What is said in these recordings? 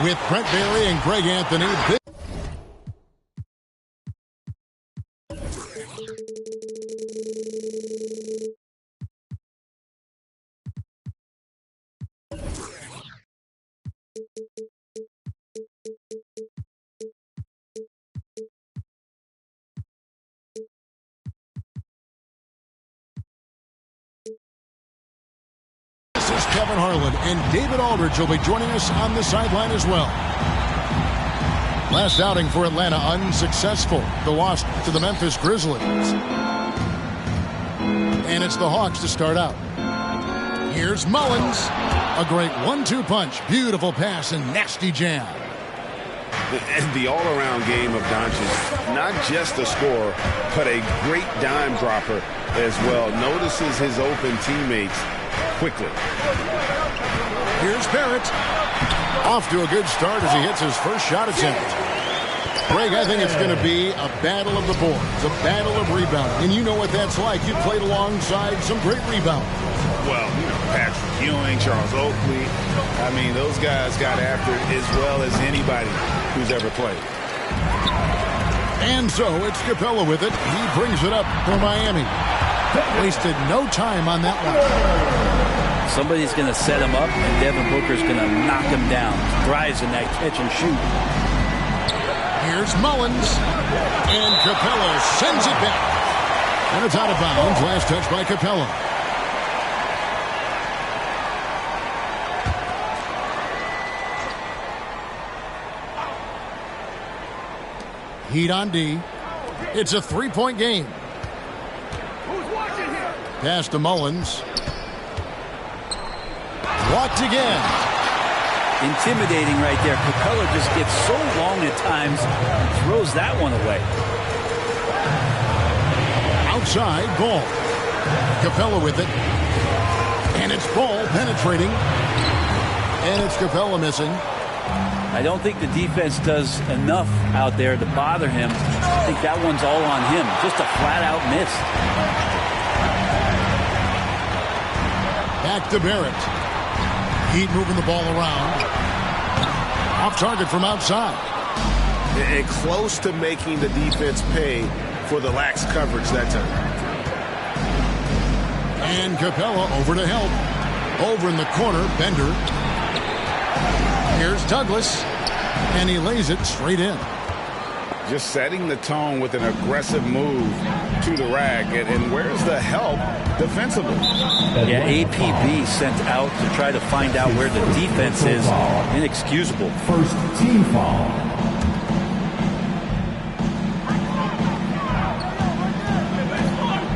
with Brent Barry and Greg Anthony. Kevin Harlan and David Aldridge will be joining us on the sideline as well. Last outing for Atlanta unsuccessful. The loss to the Memphis Grizzlies. And it's the Hawks to start out. Here's Mullins. A great 1-2 punch. Beautiful pass and nasty jam. And the all-around game of Doncic, not just a scorer, but a great dime dropper as well. Notices his open teammates quickly. Here's Barrett. Off to a good start as he hits his first shot attempt. Greg, I think it's going to be a battle of the boards, a battle of rebounding. And you know what that's like. You played alongside some great rebounders. Well, you know, Patrick Ewing, Charles Oakley. I mean, those guys got after it as well as anybody who's ever played. And so it's Capella with it. He brings it up for Miami. Wasted no time on that one. Somebody's going to set him up, and Devin Booker's going to knock him down. Thrives in that catch and shoot. Here's Mullins. And Capella sends it back. And it's out of bounds. Last touch by Capella. Heat on D. It's a three-point game. Pass to Mullins. Walked again. Intimidating right there. Capella just gets so long at times. Throws that one away. Outside, Ball. Capella with it. And it's Ball penetrating. And it's Capella missing. I don't think the defense does enough out there to bother him. I think that one's all on him. Just a flat-out miss. Back to Barrett. Heat moving the ball around. Off target from outside. And close to making the defense pay for the lax coverage that time. And Capella over to help. Over in the corner, Bender. Here's Douglas. And he lays it straight in. Just setting the tone with an aggressive move to the rack. And where's the help defensively? Yeah, APB sent out to try to find out where the defense is. Inexcusable. First team foul.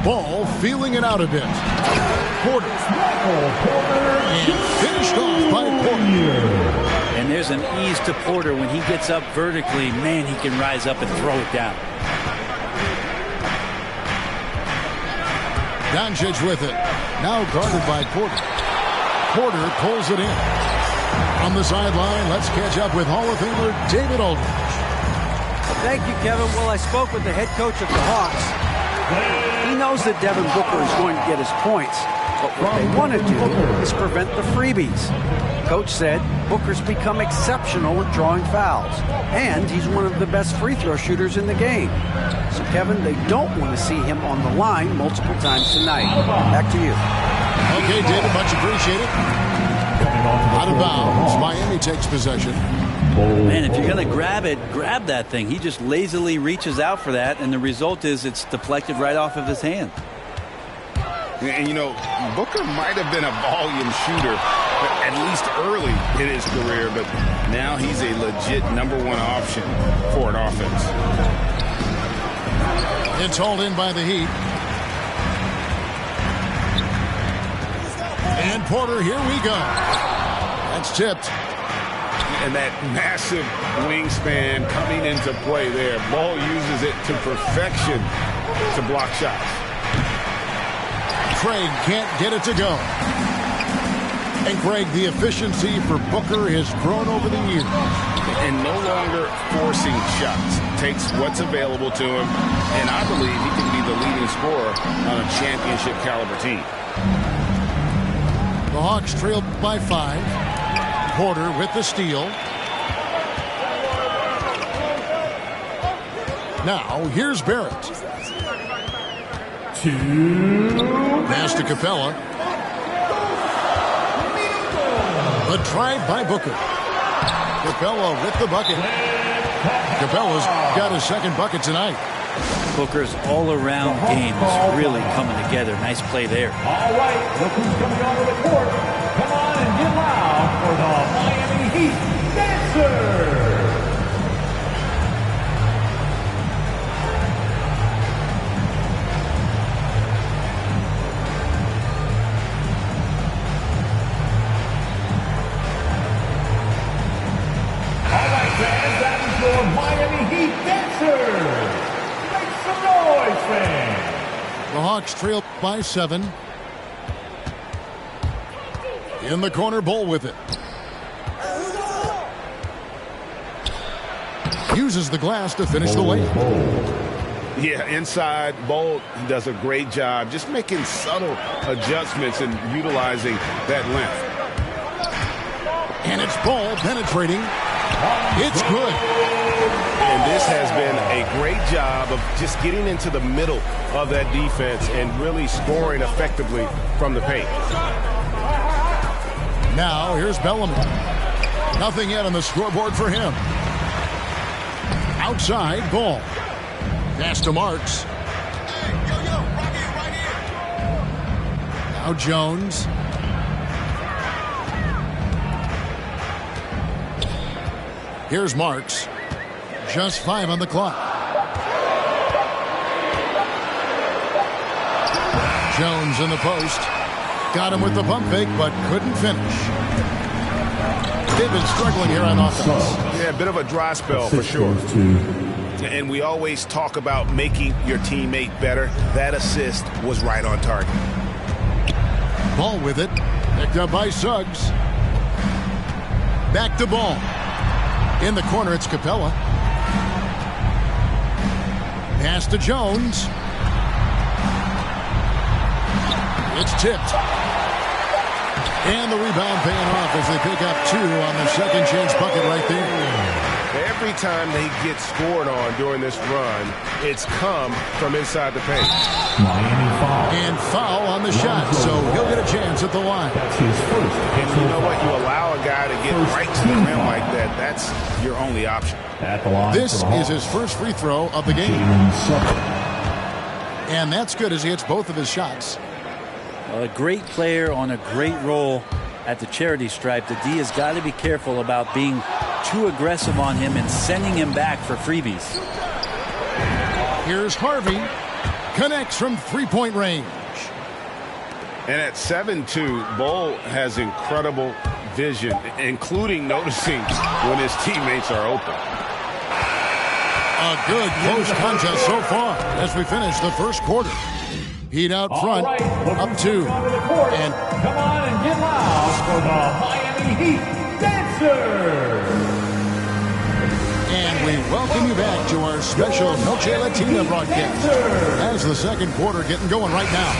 Ball feeling it out a bit. Porter. And finished off by Porter. And there's an ease to Porter when he gets up vertically. Man, he can rise up and throw it down. Doncic with it. Now guarded by Porter. Porter pulls it in. On the sideline, let's catch up with Hall of Famer David Aldridge. Thank you, Kevin. Well, I spoke with the head coach of the Hawks. He knows that Devin Booker is going to get his points. But what they want to do is prevent the freebies. Coach said Booker's become exceptional at drawing fouls, and he's one of the best free throw shooters in the game. So, Kevin, they don't want to see him on the line multiple times tonight. Back to you. Okay, David, much appreciated. Out of bounds, Miami takes possession. Man, if you're going to grab it, grab that thing. He just lazily reaches out for that, and the result is it's deflected right off of his hand. And, you know, Booker might have been a volume shooter, at least early in his career, but now he's a legit #1 option for an offense. It's hauled in by the Heat. And Porter, here we go. That's tipped. And that massive wingspan coming into play there. Ball uses it to perfection to block shots. Craig can't get it to go. And Craig, the efficiency for Booker has grown over the years. And no longer forcing shots. Takes what's available to him. And I believe he can be the leading scorer on a championship caliber team. The Hawks trailed by 5. Porter with the steal. Now, here's Barrett. Pass to Capella. A drive by Booker. Capella with the bucket. Capella's got his second bucket tonight. Booker's all-around game is really coming together. Nice play there. All right, look who's coming onto the court. Come on and get loud for the Miami Heat Dancers. All right, fans, that is your Miami Heat Dancers. Make some noise, fans. The Hawks trail by 7. In the corner, Bol with it. Uses the glass to finish the layup. Yeah, inside, Bol does a great job just making subtle adjustments and utilizing that length. And it's Bol penetrating. It's good. And this has been a great job of just getting into the middle of that defense and really scoring effectively from the paint. Now, here's Bellamy. Nothing yet on the scoreboard for him. Outside, Ball. Pass to Marks. Now Jones. Here's Marks. Just 5 on the clock. Jones in the post. Got him with the pump fake, but couldn't finish. They've been struggling here on offense. Yeah, a bit of a dry spell for sure. And we always talk about making your teammate better. That assist was right on target. Ball with it. Picked up by Suggs. Back to Ball. In the corner, it's Capella. Pass to Jones. It's tipped. And the rebound paying off as they pick up 2 on the second chance bucket right there. Every time they get scored on during this run, it's come from inside the paint. Miami foul. And foul on the shot, so he'll get a chance at the line. That's his first. And you know what? You allow a guy to get right to the rim like that. That's your only option. At the line This for the is his first free throw of the game. Jalen Suggs. And that's good as he hits both of his shots. A great player on a great role at the charity stripe. The D has got to be careful about being too aggressive on him and sending him back for freebies. Here's Harvey. Connects from three-point range. And at 7'2", Bol has incredible vision, including noticing when his teammates are open. A good close contest so far as we finish the first quarter. Heat out front, right, up 2. And come on and get loud for the Miami Heat Dancers. And we welcome you back to our special Noche Latina broadcast as the second quarter getting going right now.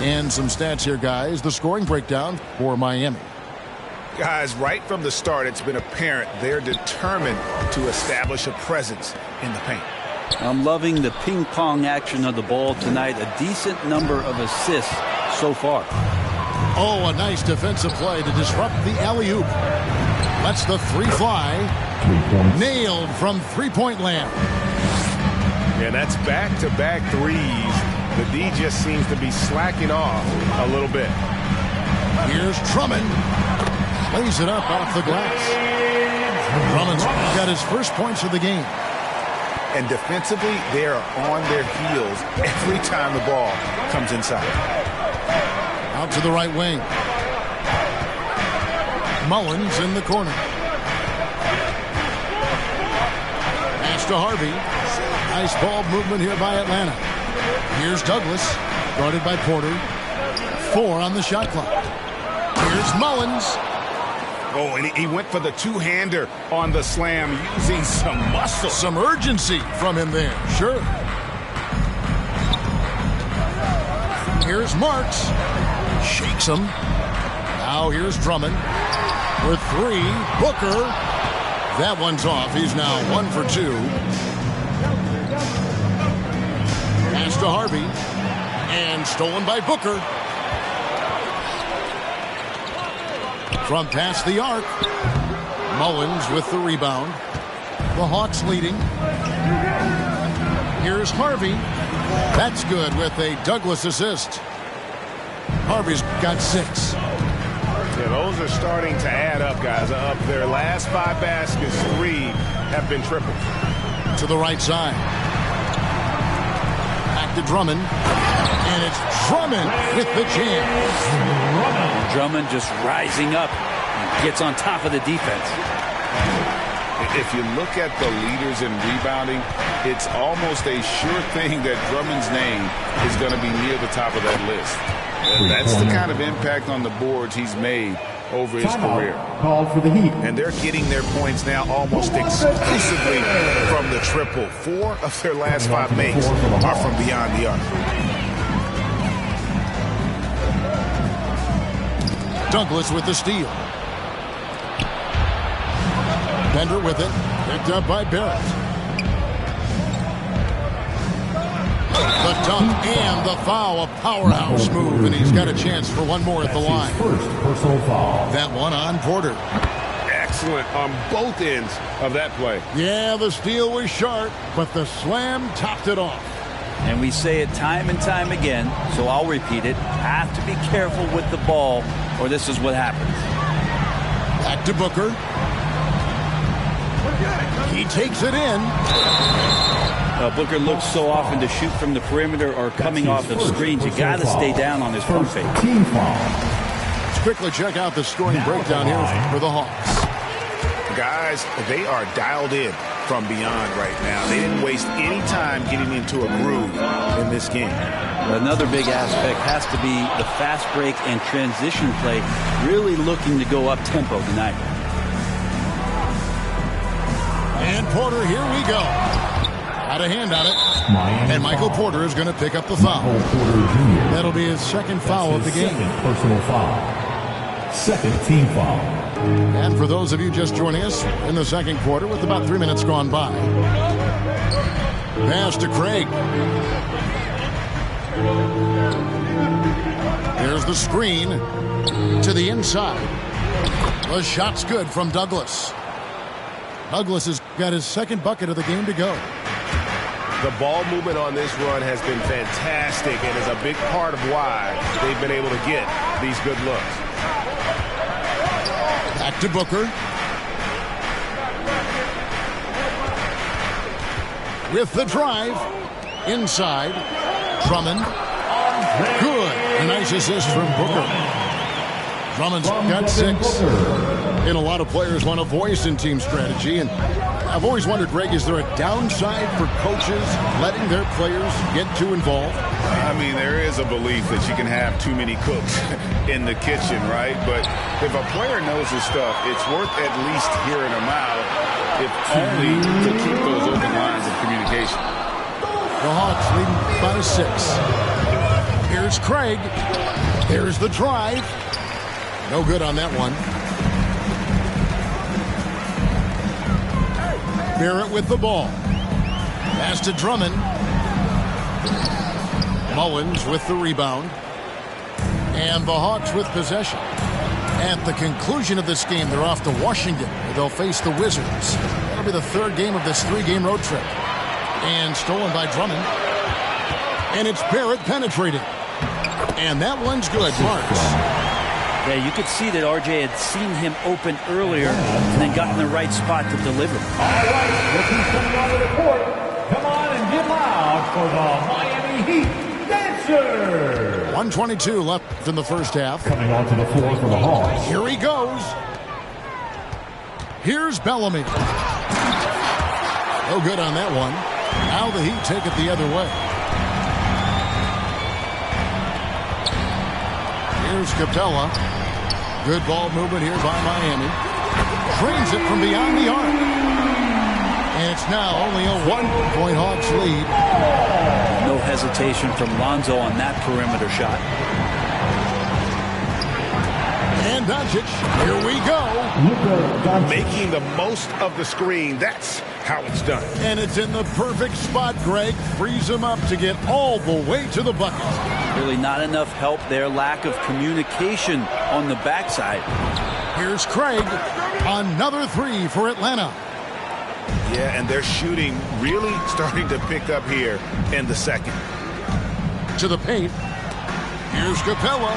And some stats here, guys. The scoring breakdown for Miami. Guys, right from the start, it's been apparent they're determined to establish a presence in the paint. I'm loving the ping pong action of the ball tonight. A decent number of assists so far. Oh, a nice defensive play to disrupt the alley-oop. Lets the 3 fly. Nailed from three-point land. And that's back-to-back threes. The D just seems to be slacking off a little bit. Here's Drummond. Lays it up off the glass. Drummond's got his first points of the game. And defensively, they are on their heels every time the ball comes inside. Out to the right wing. Mullins in the corner. Pass to Harvey. Nice ball movement here by Atlanta. Here's Douglas, guarded by Porter. 4 on the shot clock. Here's Mullins. Oh, and he went for the two-hander on the slam, using some muscle. Some urgency from him there, sure. Here's Marks. Shakes him. Now here's Drummond. For 3, Booker. That one's off. He's now 1 for 2. Moves to Harvey. And stolen by Booker. From past the arc. Mullins with the rebound. The Hawks leading. Here's Harvey. That's good with a Douglas assist. Harvey's got 6. Yeah, those are starting to add up, guys. Up their last 5 baskets, 3 have been triple. To the right side. Back to Drummond. And it's Drummond with the jam. Drummond just rising up and gets on top of the defense. If you look at the leaders in rebounding, it's almost a sure thing that Drummond's name is going to be near the top of that list. That's the kind of impact on the boards he's made over his career. Called for the Heat. And they're getting their points now almost exclusively from the triple. 4 of their last 5 makes are from beyond the arc. Douglas with the steal. Bender with it. Picked up by Barrett. The dunk and the foul. A powerhouse move, and he's got a chance for one more at the line. First personal foul. That one on Porter. Excellent on both ends of that play. Yeah, the steal was sharp, but the slam topped it off. And we say it time and time again, so I'll repeat it. Have to be careful with the ball, or this is what happens. Back to Booker. He takes it in. Booker looks so often to shoot from the perimeter or coming off of screens. You got to stay down on this pump fake. Team foul. Let's quickly check out the scoring breakdown here for the Hawks. Guys, they are dialed in from beyond right now. They didn't waste any time getting into a groove in this game. Another big aspect has to be the fast break and transition play, really looking to go up tempo tonight. And Porter, here we go. Got a hand on it. Miami And Michael foul. Porter is going to pick up the foul. Michael Porter Jr. That'll be his second foul of the game. Second personal foul. Second team foul. And for those of you just joining us in the second quarter with about 3 minutes gone by. Pass to Craig. There's the screen to the inside. The shot's good from Douglas. Douglas has got his second bucket of the game to go. The ball movement on this run has been fantastic and is a big part of why they've been able to get these good looks. Back to Booker. With the drive. Inside. Drummond. Good. A nice assist from Booker. Drummond's got 6. And a lot of players want a voice in team strategy. And I've always wondered, Greg, is there a downside for coaches letting their players get too involved? I mean, there is a belief that you can have too many cooks in the kitchen, right? But if a player knows his stuff, it's worth at least hearing them out, if only to keep those open lines of communication. The Hawks leading by 6. Here's Craig. Here's the drive. No good on that one. Barrett with the ball. Pass to Drummond. Mullins with the rebound. And the Hawks with possession. At the conclusion of this game, they're off to Washington, where they'll face the Wizards. That'll be the 3rd game of this 3-game road trip. And stolen by Drummond. And it's Barrett penetrating. And that one's good. Marks. Yeah, you could see that RJ had seen him open earlier and then got in the right spot to deliver. All right, looking coming onto the court. Come on and get loud for the Miami Heat Dancers. 1:22 left in the first half. Coming onto the floor for the Hawks. Here he goes. Here's Bellamy. No good on that one. Now the Heat take it the other way. Here's Capella. Good ball movement here by Miami. Drains it from beyond the arc. And it's now only a 1-point Hawks lead. No hesitation from Lonzo on that perimeter shot. And Doncic, here we go. Making the most of the screen. That's how it's done. And it's in the perfect spot, Greg. Frees him up to get all the way to the bucket. Really not enough help there. Lack of communication on the backside. Here's Craig. Another three for Atlanta. Yeah, and they're shooting really starting to pick up here in the second. To the paint. Here's Capella.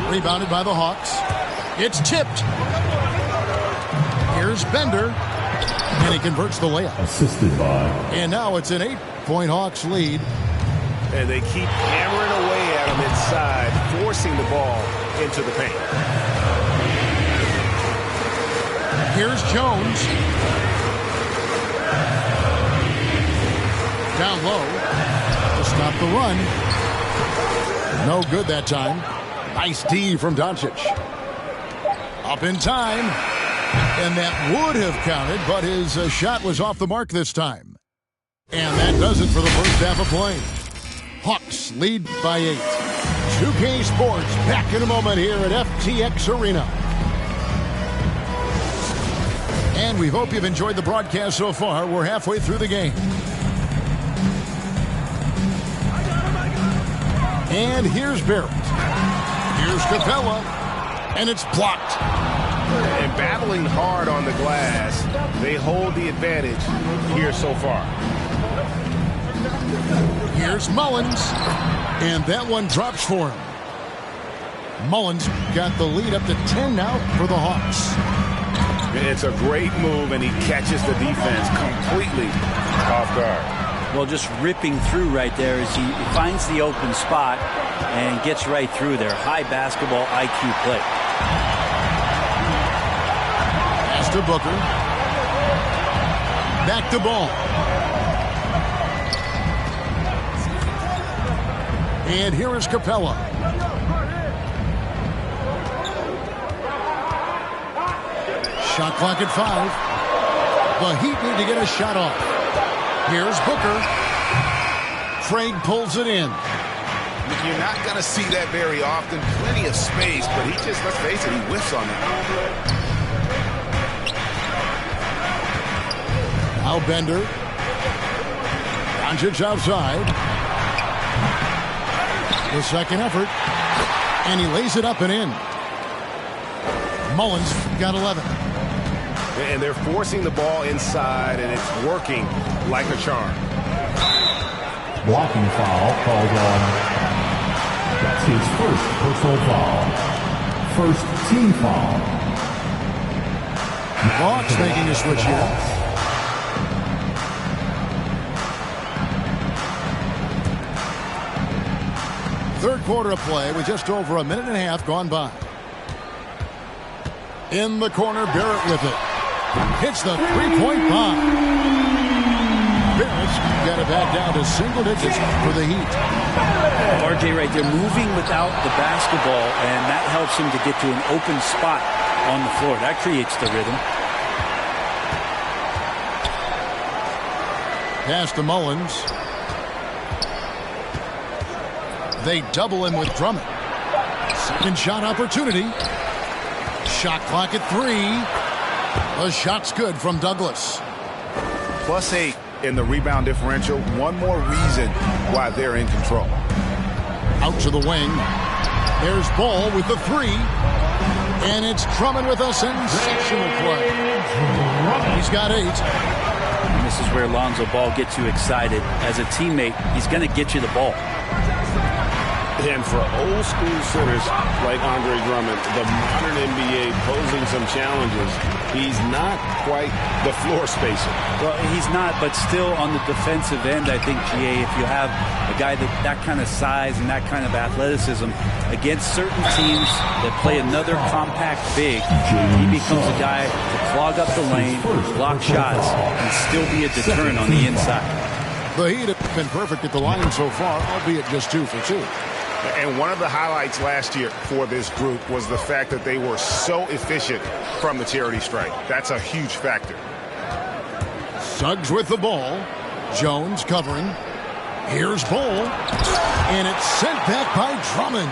Rebounded by the Hawks. It's tipped. Here's Bender. And he converts the layup. Assisted by. And now it's an 8-point Hawks lead. And they keep hammering away at him inside, forcing the ball into the paint. Here's Jones. Down low to stop the run. No good that time. Nice D from Doncic. Up in time. And that would have counted, but his shot was off the mark this time. And that does it for the first half of play. Hawks lead by 8. 2K Sports back in a moment here at FTX Arena. And we hope you've enjoyed the broadcast so far. We're halfway through the game. And here's Barrett. Here's Capella. And it's blocked. And battling hard on the glass, they hold the advantage here so far. Here's Mullins. And that one drops for him. Mullins got the lead up to 10 now for the Hawks. It's a great move, and he catches the defense completely off guard. Well, just ripping through right there as he finds the open spot and gets right through there. High basketball IQ play. Pass to Booker. Back to Ball. And here is Capella. Shot clock at 5. The Heat need to get a shot off. Here's Booker. Craig pulls it in. You're not going to see that very often. Plenty of space, but he just, let's face it, he whiffs on that. Now Bender. Doncic outside. The second effort. And he lays it up and in. Mullins got 11. And they're forcing the ball inside, and it's working like a charm. Blocking foul called on. That's his first personal foul. First team foul. Hawks making a switch here. Third quarter of play with just over a minute and a half gone by. In the corner, Barrett with it. Hits the three-point bomb. Barrett's got it back down to single digits for the Heat. RJ right there moving without the basketball, and that helps him to get to an open spot on the floor. That creates the rhythm. Pass to Mullins. They double him with Drummond. Second shot opportunity. Shot clock at 3. The shot's good from Douglas. +8 in the rebound differential. One more reason why they're in control. Out to the wing. There's Ball with the 3. And it's Drummond with a sensational play. He's got 8. And this is where Lonzo Ball gets you excited. As a teammate, he's going to get you the ball. And for old school centers like Andre Drummond, the modern NBA posing some challenges, he's not quite the floor spacer. Well, he's not, but still on the defensive end, I think, GA, if you have a guy that kind of size and that kind of athleticism against certain teams that play another compact big, he becomes a guy to clog up the lane, block shots, and still be a deterrent on the inside. The Heat have been perfect at the line so far, albeit just 2 for 2. And one of the highlights last year for this group was the fact that they were so efficient from the charity stripe. That's a huge factor. Suggs with the ball. Jones covering. Here's Ball. And it's sent back by Drummond.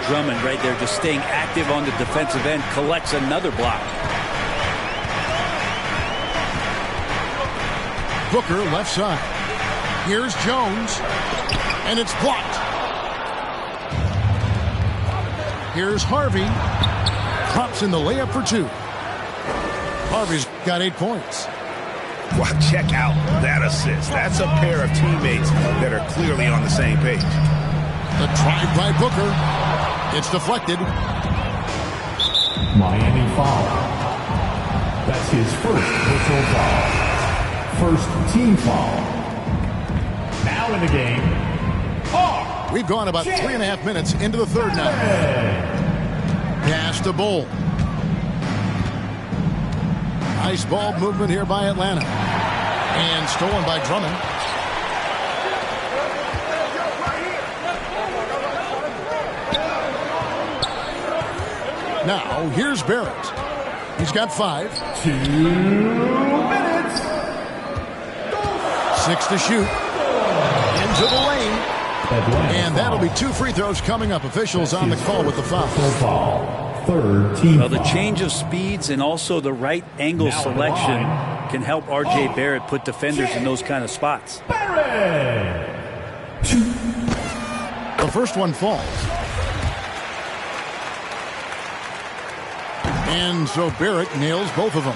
Drummond right there just staying active on the defensive end, collects another block. Booker left side. Here's Jones. And it's blocked. Here's Harvey. Drops in the layup for 2. Harvey's got 8 points. Well, check out that assist. That's a pair of teammates that are clearly on the same page. The drive by Booker. It's deflected. Miami foul. That's his first personal foul. First team foul. Now in the game. We've gone about 3.5 minutes into the third now. Pass to Bull. Nice ball movement here by Atlanta. And stolen by Drummond. Now, here's Barrett. He's got 5. 2 minutes. 6 to shoot. Into the lane. And that'll be 2 free throws coming up. Officials on the call with the foul. Third team. Well, the change of speeds and also the right angle selection can help R.J. Barrett put defenders in those kind of spots. Barrett. The first one falls. And so Barrett nails both of them.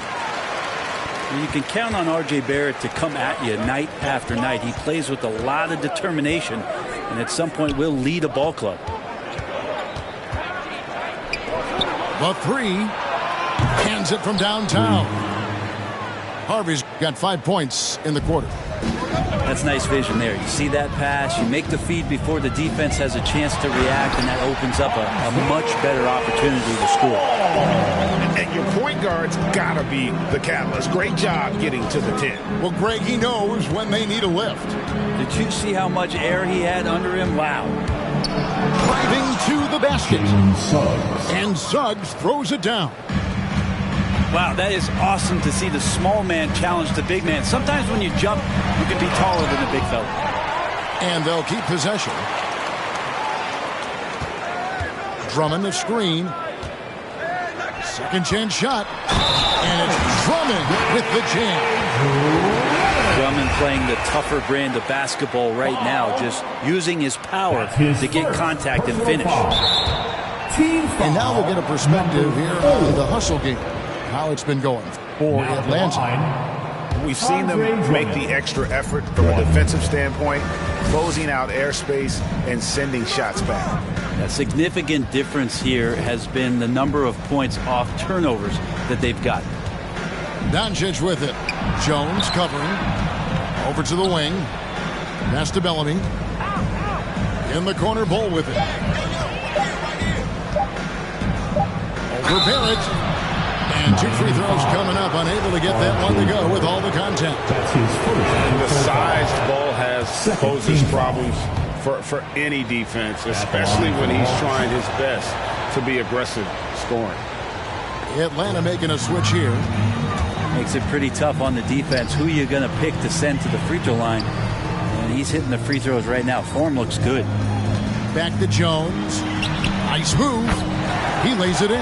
You can count on R.J. Barrett to come at you night after night. He plays with a lot of determination, and at some point will lead a ball club. The 3. Hands it from downtown. Harvey's got 5 points in the quarter. That's nice vision there. You see that pass, you make the feed before the defense has a chance to react, and that opens up a much better opportunity to score. And your point guard's got to be the catalyst. Great job getting to the 10. Well, Greg, he knows when they need a lift. Did you see how much air he had under him? Wow. Driving to the basket. And Suggs throws it down. Wow, that is awesome to see the small man challenge the big man. Sometimes when you jump, you can be taller than a big fella. And they'll keep possession. Drummond the screen. Second chance shot. And it's Drummond with the jam. Drummond playing the tougher brand of basketball right now, just using his power to get contact and finish. And now we'll get a perspective here on the hustle game. How it's been going for Atlanta. We've seen them make the extra effort from a defensive standpoint, closing out airspace and sending shots back. A significant difference here has been the number of points off turnovers that they've got. Doncic with it. Jones covering. Over to the wing. Pass to Bellamy. In the corner, Bull with it. Over Barrett. And 2 free throws coming up. Unable to get that one to go with all the contact. That's his first. And the size Ball has poses problems for any defense, especially when he's trying his best to be aggressive scoring. Atlanta making a switch here. Makes it pretty tough on the defense. Who are you going to pick to send to the free throw line? And he's hitting the free throws right now. Form looks good. Back to Jones. Nice move. He lays it in.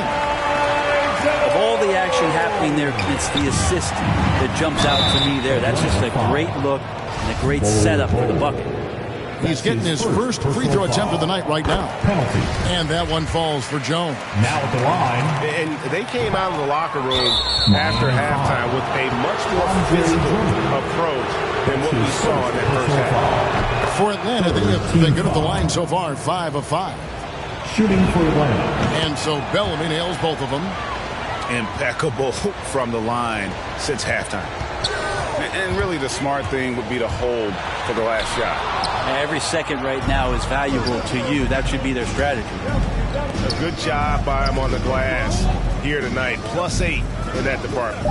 Of all the action happening there, it's the assist that jumps out to me there. That's just a great look and a great setup for the bucket. He's getting his first free throw attempt of the night right now. Penalty. And that one falls for Jones. Now at the line. And they came out of the locker room after halftime with a much more physical approach than what we saw in that first half. For Atlanta, they have been good at the line so far, 5 of 5. Shooting for Atlanta. And so Bellamy nails both of them. Impeccable from the line since halftime. And really the smart thing would be to hold for the last shot. Every second right now is valuable to you. That should be their strategy. A good job by him on the glass here tonight. +8 in that department.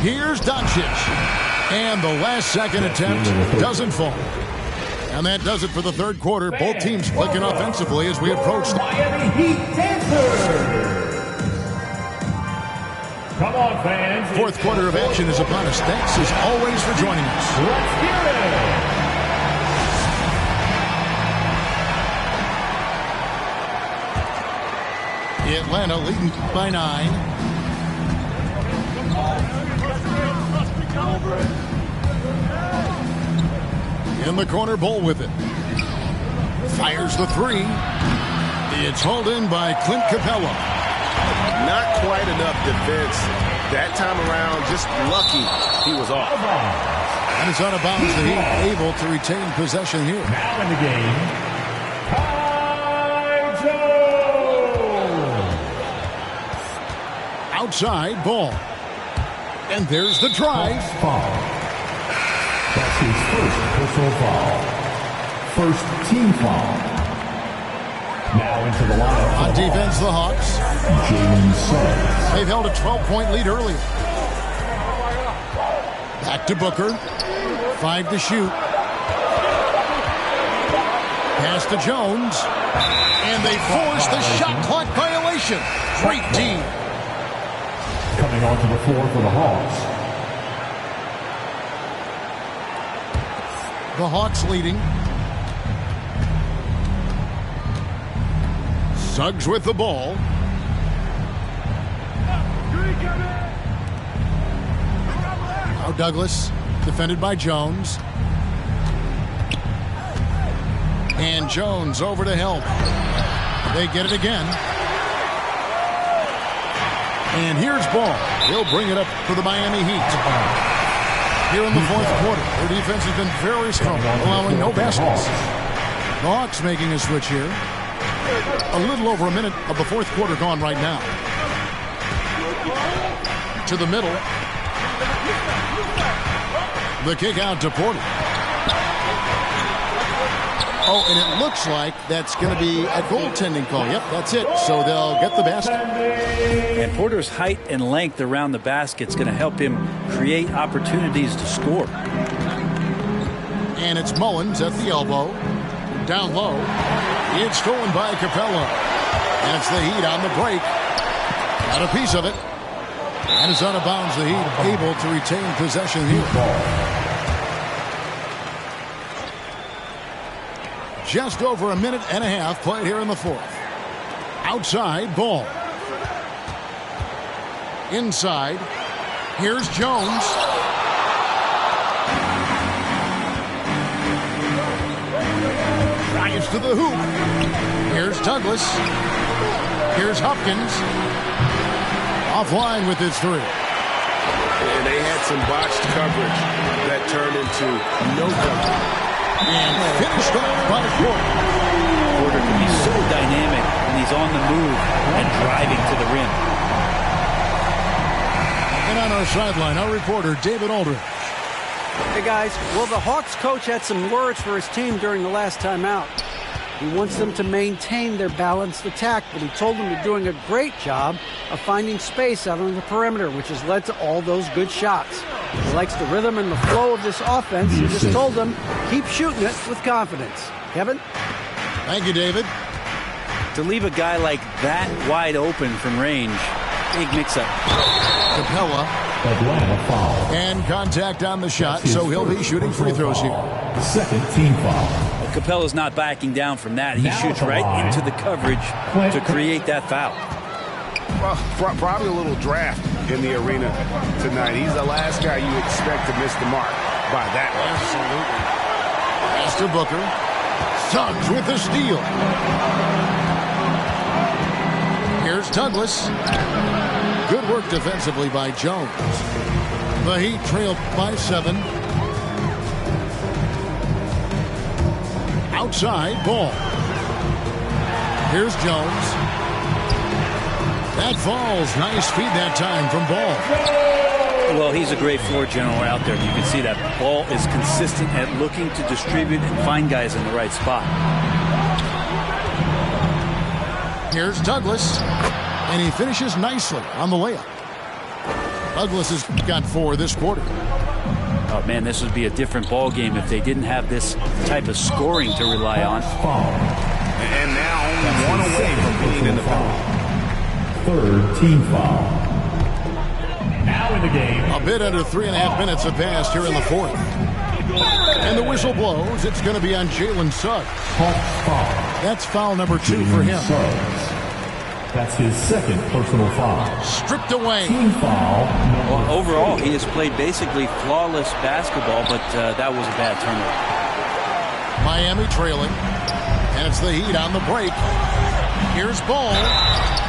Here's Doncic. And the last second attempt doesn't fall. And that does it for the third quarter. Both teams clicking offensively as we approach the Miami Heat Dancers. Come on, fans. fourth quarter of action is upon us. Thanks as always for joining us. Let's hear it. Atlanta leading by 9. In the corner, Bull with it. Fires the three. It's hauled in by Clint Capella. Not quite enough defense that time around. Just lucky he was off. And it's out of bounds. The Heat able to retain possession here. Now in the game, Ty Jones. Outside, Ball. And there's the drive. Foul. That's his first personal foul. First team foul. Now into the lineup. On defense, the Hawks. Jalen Suggs. They've held a 12-point lead earlier. Back to Booker. 5 to shoot. Pass to Jones. And they force the shot clock violation. Great team. Coming onto the floor for the Hawks. The Hawks leading. Suggs with the ball. Now Douglas, defended by Jones. And Jones over to help. They get it again. And here's Ball. He'll bring it up for the Miami Heat. Here in the fourth quarter, their defense has been very strong, allowing no baskets. The Hawks making a switch here. A little over a minute of the fourth quarter gone right now. To the middle. The kick out to Porter. Oh, and it looks like that's going to be a goaltending call. Yep, that's it. So they'll get the basket. And Porter's height and length around the basket is going to help him create opportunities to score. And it's Mullins at the elbow. Down low. It's stolen by Capella. That's the Heat on the break. Got a piece of it. And it's out of bounds. The Heat able to retain possession here. Just over a minute and a half played here in the fourth. Outside, Ball. Inside. Here's Jones. Drives to the hoop. Here's Douglas. Here's Hopkins. Offline with his three. And they had some botched coverage that turned into no coverage. And finished off by Porter. Porter can be so dynamic when he's on the move and driving to the rim. And on our sideline, our reporter, David Aldridge. Hey, guys. Well, the Hawks coach had some words for his team during the last timeout. He wants them to maintain their balanced attack, but he told them they're doing a great job of finding space out on the perimeter, which has led to all those good shots. He likes the rhythm and the flow of this offense. He just told them, keep shooting it with confidence. Kevin? Thank you, David. To leave a guy like that wide open from range, big mix-up. Capella. Atlanta foul. And contact on the shot, so he'll be shooting free throws here. Second team foul. Well, Capella's not backing down from that. He shoots right into the coverage to create that foul. Well, probably a little draft in the arena tonight. He's the last guy you expect to miss the mark by that much. Absolutely. Pass to Booker. Suggs with the steal. Here's Douglas. Good work defensively by Jones. The Heat trailed by 7. Outside, Ball. Here's Jones. That falls. Nice feed that time from Ball. Well, he's a great floor general out there. You can see that Ball is consistent at looking to distribute and find guys in the right spot. Here's Douglas. And he finishes nicely on the layup. Douglas has got 4 this quarter. Oh, man, this would be a different ball game if they didn't have this type of scoring to rely on. And now only one away from being in the foul. Third team foul. Now in the game. A bit under 3.5 minutes have passed here in the fourth. And the whistle blows. It's going to be on Jalen Suggs. Hawks foul. That's foul number 2 for him. Suggs. That's his second personal foul. Stripped away. Team foul. Well, overall, he has played basically flawless basketball, but that was a bad turnover. Miami trailing. And it's the Heat on the break. Here's Ball.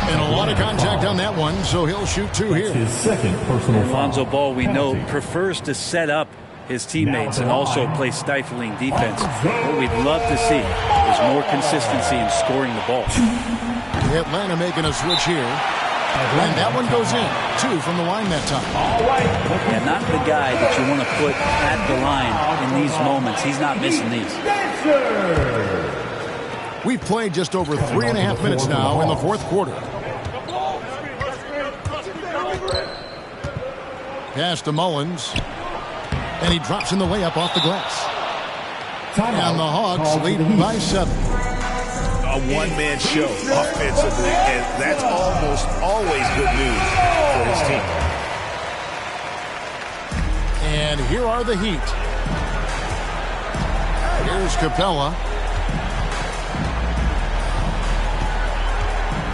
And a lot of contact on that one, so he'll shoot two here. His second personal foul. Lonzo Ball, we know, prefers to set up his teammates and also play stifling defense. What we'd love to see is more consistency in scoring the ball. Atlanta making a switch here. And that one goes in. 2 from the line that time. Yeah, not the guy that you want to put at the line in these moments. He's not missing these. We've played just over 3.5 minutes now in the fourth quarter. Pass to Mullins. And he drops in the layup off the glass. And the Hawks lead by 7. A one-man show offensively, and that's almost always good news for his team. And here are the Heat. Here's Capella.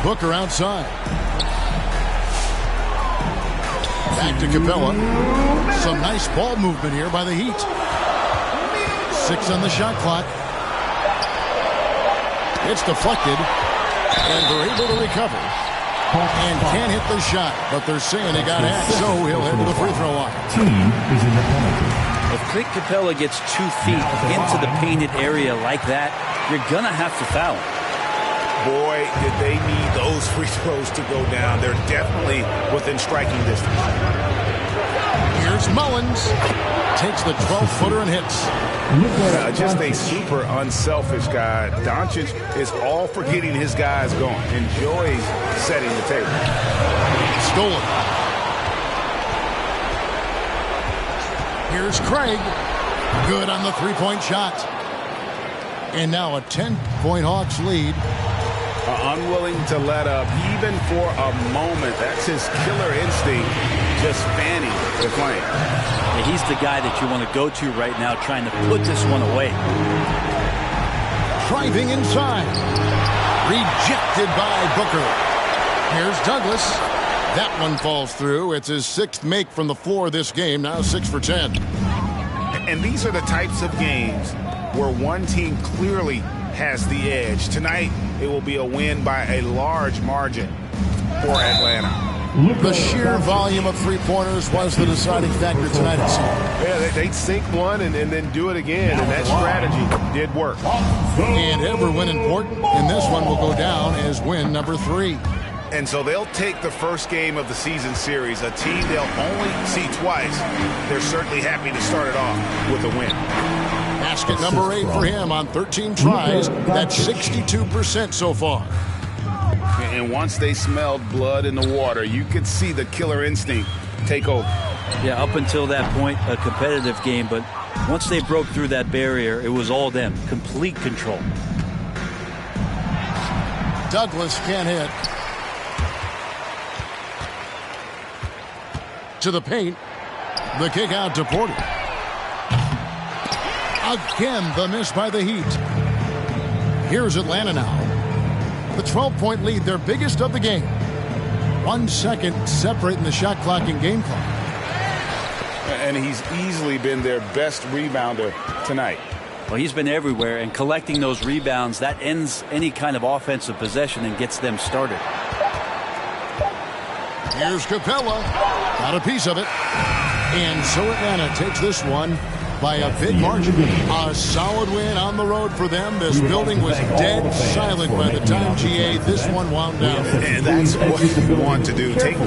Booker outside. Back to Capella. Some nice ball movement here by the Heat. 6 on the shot clock. It's deflected. And they're able to recover. And can't hit the shot. But they're saying he got hacked, so he'll head to the free throw line. Team is in the penalty. If Clint Capella gets 2 feet into the painted area like that, you're going to have to foul him. Boy, did they need those free throws to go down. They're definitely within striking distance. Here's Mullins. Takes the 12-footer and hits. Just a super unselfish guy. Doncic is all for getting his guys going. Enjoys setting the table. Stolen. Here's Craig. Good on the three-point shot. And now a 10-point Hawks lead. Unwilling to let up even for a moment. That's his killer instinct, just fanning the claim. Yeah, he's the guy that you want to go to right now trying to put this one away. Driving inside. Rejected by Booker. Here's Douglas. That one falls through. It's his 6th make from the floor this game, now 6 for 10. And these are the types of games where one team clearly has the edge. Tonight, it will be a win by a large margin for Atlanta. The sheer volume of three-pointers was the deciding factor tonight, it seemed. Yeah, they'd sink one and then do it again, and that strategy did work. And every win important, and this one will go down as win number 3. And so they'll take the first game of the season series, a team they'll only see twice. They're certainly happy to start it off with a win. Basket number 8 for him on 13 tries. That's 62% so far. And once they smelled blood in the water, you could see the killer instinct take over. Yeah, up until that point, a competitive game, but once they broke through that barrier, it was all them. Complete control. Douglas can't hit. To the paint. The kick out to Porter. Again, the miss by the Heat. Here's Atlanta now. The 12-point lead, their biggest of the game. 1 second separating the shot clock and game clock. And he's easily been their best rebounder tonight. Well, he's been everywhere, and collecting those rebounds, that ends any kind of offensive possession and gets them started. Here's Capella. Got a piece of it. And so Atlanta takes this one by a big margin. A solid win on the road for them. This building was dead silent by the time, GA, this one wound down. And that's what you want to do. Take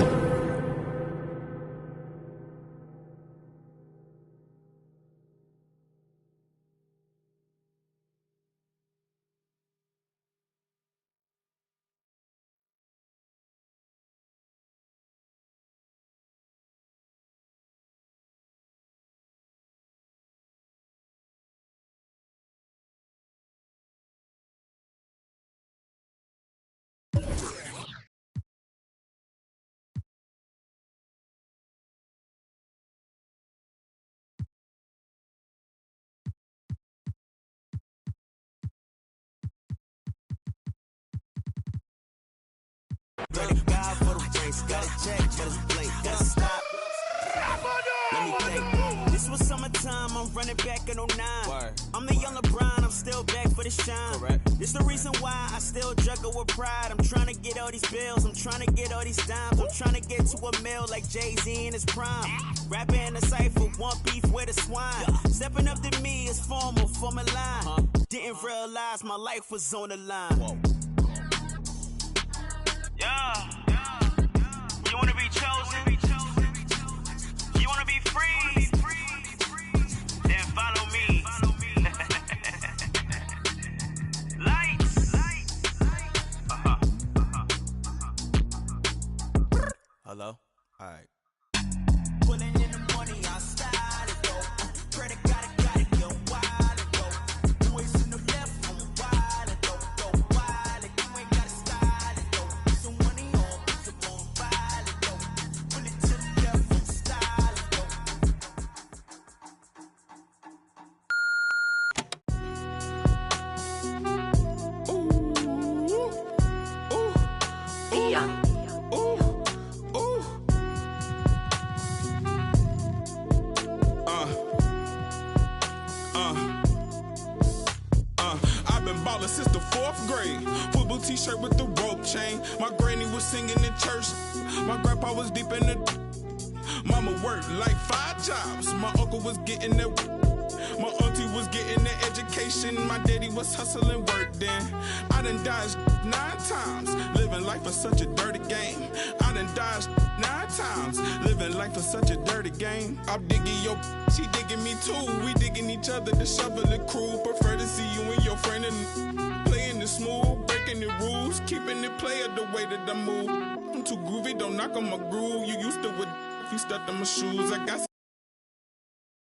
Ready God for the race, gotta check, but it's blink, gotta stop. Let me think. This was summertime, I'm running back in 09. I'm the young LeBron, I'm still back for the shine. This the reason why I still juggle with pride. I'm trying to get all these bills, I'm trying to get all these dimes. I'm trying to get to a mill like Jay-Z in his prime. Rapping in the cypher, one beef with a swine. Stepping up to me is formal, form a line. Didn't realize my life was on the line. Yeah. You wanna be chosen? You wanna be free? Then follow me. Lights. Hello? Alright. Pulling in the money, I style it go. Credit got it, go wild it go. Boys in the left, I'm wild it go wild it. You ain't gotta style it go. Put some money on, put some on file it go. Pull it to the left, I'm style it go. I've been ballin' since the 4th grade. Football t-shirt with the rope chain. My granny was singing in church. My grandpa was deep in the. Mama worked like 5 jobs. My uncle was getting that. My auntie was getting the education. My daddy was hustling work then. I done dodged 9 times. Living life is such a dirty game. I done dodged 9 times. Living life is such a dirty game. I'm digging your, she digging me too. We digging each other, the shovel and crew. Prefer to see you and your friend and playing it smooth, breaking the rules, keeping it player the way that I move. I'm too groovy, don't knock on my groove. You used to with if you stuck on my shoes. I got